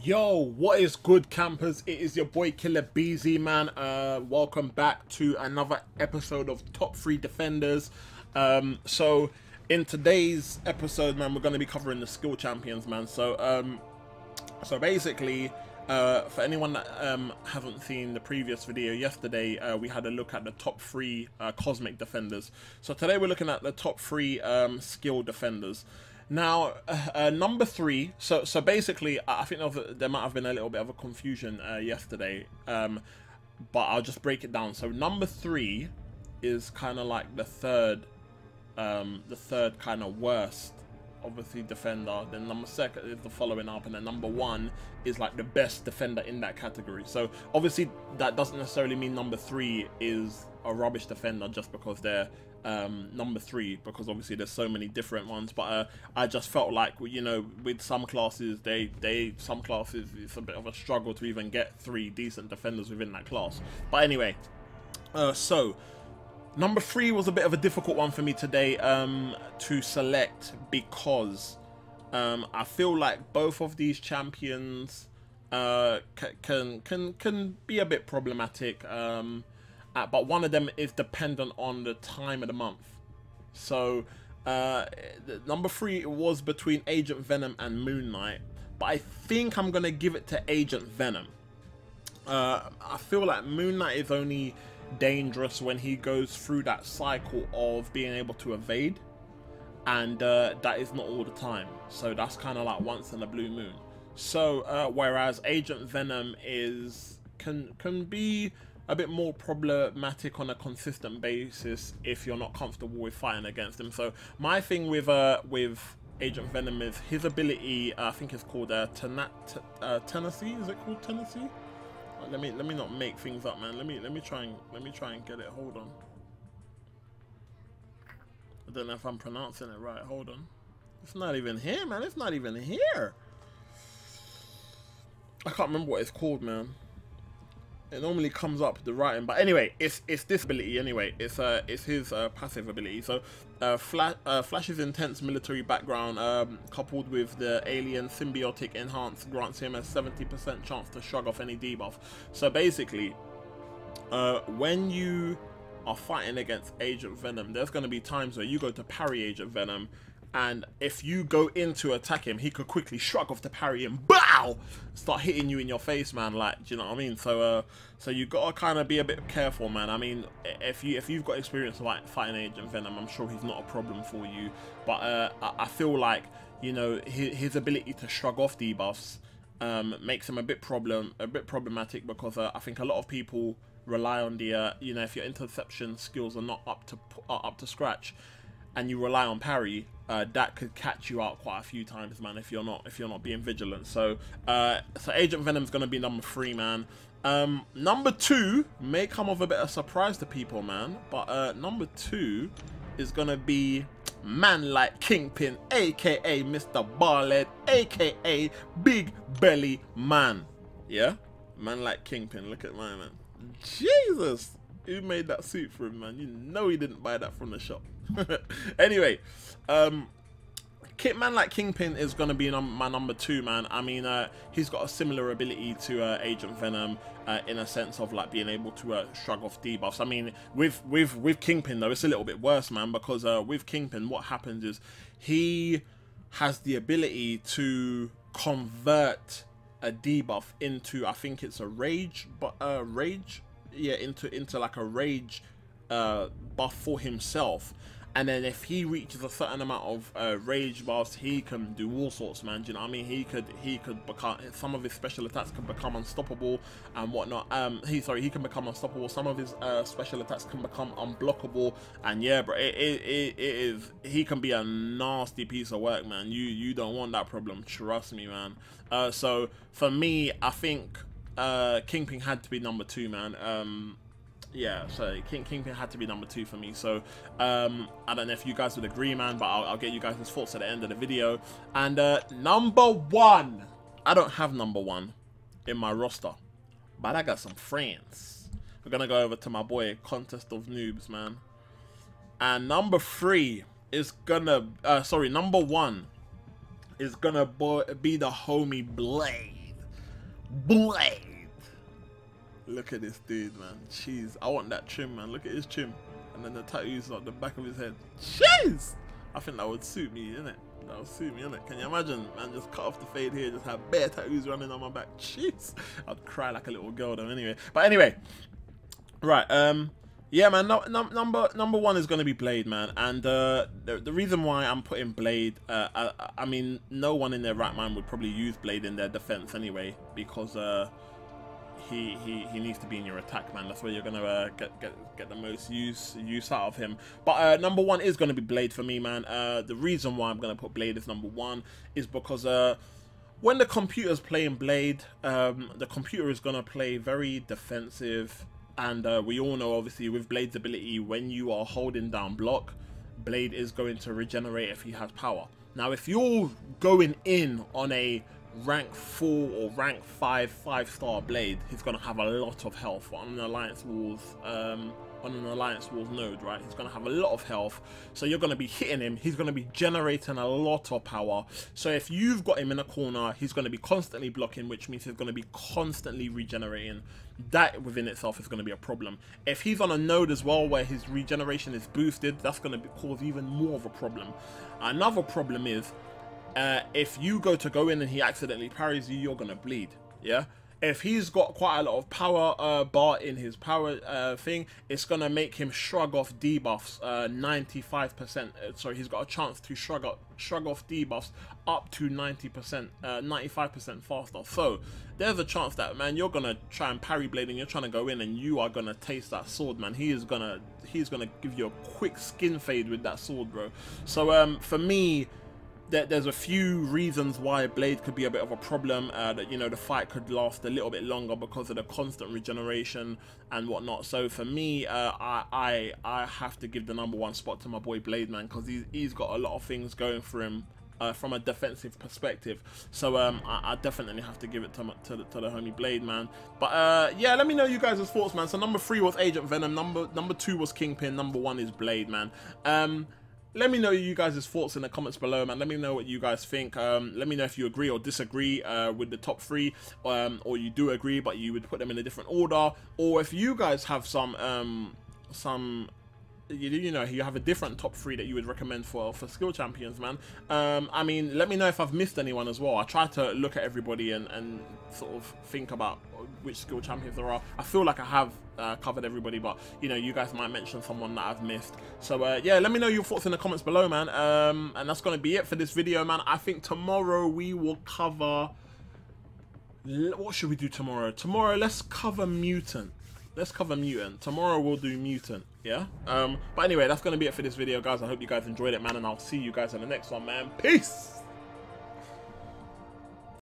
Yo, what is good, campers? It is your boy Killer Beezy, man. Welcome back to another episode of Top 3 Defenders. So in today's episode, man, we're going to be covering the skill champions, man. So basically, for anyone that hasn't seen the previous video, yesterday we had a look at the top 3 cosmic defenders. So today we're looking at the top 3 skill defenders. Now, number 3, so basically, I think there might have been a little bit of a confusion yesterday, but I'll just break it down. So number 3 is kind of like the third kind of worst, obviously, defender. Then number 2 is the following up, and then number 1 is like the best defender in that category. So obviously, that doesn't necessarily mean number 3 is a rubbish defender just because they're number 3, because obviously there's so many different ones. But I just felt like, you know, with some classes, some classes it's a bit of a struggle to even get 3 decent defenders within that class. But anyway, so number 3 was a bit of a difficult one for me today to select, because I feel like both of these champions can be a bit problematic. But one of them is dependent on the time of the month. So number 3 was between Agent Venom and Moon Knight, but I think I'm gonna give it to Agent Venom. I feel like Moon Knight is only dangerous when he goes through that cycle of being able to evade, and that is not all the time. So that's kind of like once in a blue moon. So whereas Agent Venom can be a bit more problematic on a consistent basis if you're not comfortable with fighting against him. So my thing with Agent Venom is his ability. I think it's called Tennessee. Is it called Tennessee? Let me not make things up, man. Let me try and get it. Hold on. I don't know if I'm pronouncing it right. Hold on. It's not even here, man. It's not even here. I can't remember what it's called, man. It normally comes up the writing, but anyway, it's this ability anyway. It's his passive ability. So Flash's intense military background, coupled with the alien symbiotic enhance, grants him a 70% chance to shrug off any debuff. So basically, when you are fighting against Agent Venom, there's going to be times where you go to parry Agent Venom, and if you go in to attack him, he could quickly shrug off the parry and bow, start hitting you in your face, man. Like, do you know what I mean? So so you gotta kind of be a bit careful, man. I mean, if you've got experience like fighting Agent Venom, I'm sure he's not a problem for you. But I feel like, you know, his ability to shrug off debuffs makes him a bit problematic, because I think a lot of people rely on the you know, if your interception skills are not up to scratch, and you rely on parry, that could catch you out quite a few times, man, if you're not being vigilant. So so Agent Venom's gonna be number 3, man. Number 2 may come of a bit of surprise to people, man, but number 2 is gonna be man like Kingpin, aka Mr. Barlet, aka Big Belly Man. Yeah, man like Kingpin. Look at my man. Jesus, who made that suit for him, man? You know he didn't buy that from the shop. Anyway, man like Kingpin is going to be my number 2, man. I mean, he's got a similar ability to Agent Venom in a sense of like being able to shrug off debuffs. I mean, with Kingpin though, it's a little bit worse, man, because with Kingpin, what happens is he has the ability to convert a debuff into, I think it's a rage, but yeah, into like a rage buff for himself. And then if he reaches a certain amount of rage buffs, he can do all sorts, man. Do you know what I mean? He could become, some of his special attacks can become unstoppable and whatnot. He can become unstoppable. Some of his special attacks can become unblockable. And yeah, bro, he can be a nasty piece of work, man. You don't want that problem, trust me, man. So for me, I think Kingpin had to be number 2, man. Yeah, so Kingpin had to be number 2 for me. So I don't know if you guys would agree, man, but I'll get you guys' thoughts at the end of the video. And number 1, I don't have number 1 in my roster, but I got some friends. We're gonna go over to my boy Contest of Noobs, man. And number 3 is gonna number 1 is gonna be the homie Blade. Blade. Look at this dude, man. Jeez, I want that trim, man. Look at his trim. And then the tattoos on the back of his head. Jeez! I think that would suit me, innit? That would suit me, innit? Can you imagine, man? Just cut off the fade here, just have bare tattoos running on my back. Jeez! I'd cry like a little girl, though, anyway. But anyway, right, yeah, man, number one is going to be Blade, man. And the reason why I'm putting Blade, I mean, no one in their right mind would probably use Blade in their defense anyway, because he needs to be in your attack, man. That's where you're gonna get the most use out of him. But number one is gonna be Blade for me, man. The reason why I'm gonna put Blade as number one is because when the computer's playing Blade, the computer is gonna play very defensive, and we all know, obviously, with Blade's ability, when you are holding down block, Blade is going to regenerate if he has power. Now, if you're going in on a rank 4 or rank 5 5-star Blade, he's gonna have a lot of health on an Alliance Wars node, right? He's gonna have a lot of health, so you're gonna be hitting him. He's gonna be generating a lot of power. So if you've got him in a corner, he's gonna be constantly blocking, which means he's gonna be constantly regenerating. That within itself is gonna be a problem. If he's on a node as well where his regeneration is boosted, that's gonna cause even more of a problem. Another problem is, if you go in and he accidentally parries you, you're gonna bleed. Yeah, if he's got quite a lot of power bar in his power thing, it's gonna make him shrug off debuffs 95%. Sorry, he's got a chance to shrug off debuffs up to 90%, 95% faster. So there's a chance that, man, you're gonna try and parry Blade and you're trying to go in and you are gonna taste that sword, man. He's gonna give you a quick skin fade with that sword, bro. So for me, there's a few reasons why Blade could be a bit of a problem, that, you know, the fight could last a little bit longer because of the constant regeneration and whatnot. So for me, I have to give the number one spot to my boy Blade, man, because he's got a lot of things going for him from a defensive perspective. So I definitely have to give it to the homie Blade, man. But yeah, let me know you guys' thoughts, man. So number 3 was Agent Venom, number 2 was Kingpin, number 1 is Blade, man. Let me know you guys' thoughts in the comments below, man. Let me know what you guys think. Let me know if you agree or disagree with the top 3, or you do agree but you would put them in a different order, or if you guys have some you know, you have a different top 3 that you would recommend for skill champions, man. I mean, let me know if I've missed anyone as well. I try to look at everybody and sort of think about which skill champions there are. I feel like I have covered everybody, but you know, you guys might mention someone that I've missed. So yeah, let me know your thoughts in the comments below, man. And that's gonna be it for this video, man. I think tomorrow we will cover, what should we do tomorrow? Tomorrow, let's cover Mutant. Let's cover Mutant. Tomorrow we'll do Mutant, yeah? But anyway, that's going to be it for this video, guys. I hope you guys enjoyed it, man, and I'll see you guys in the next one, man. Peace!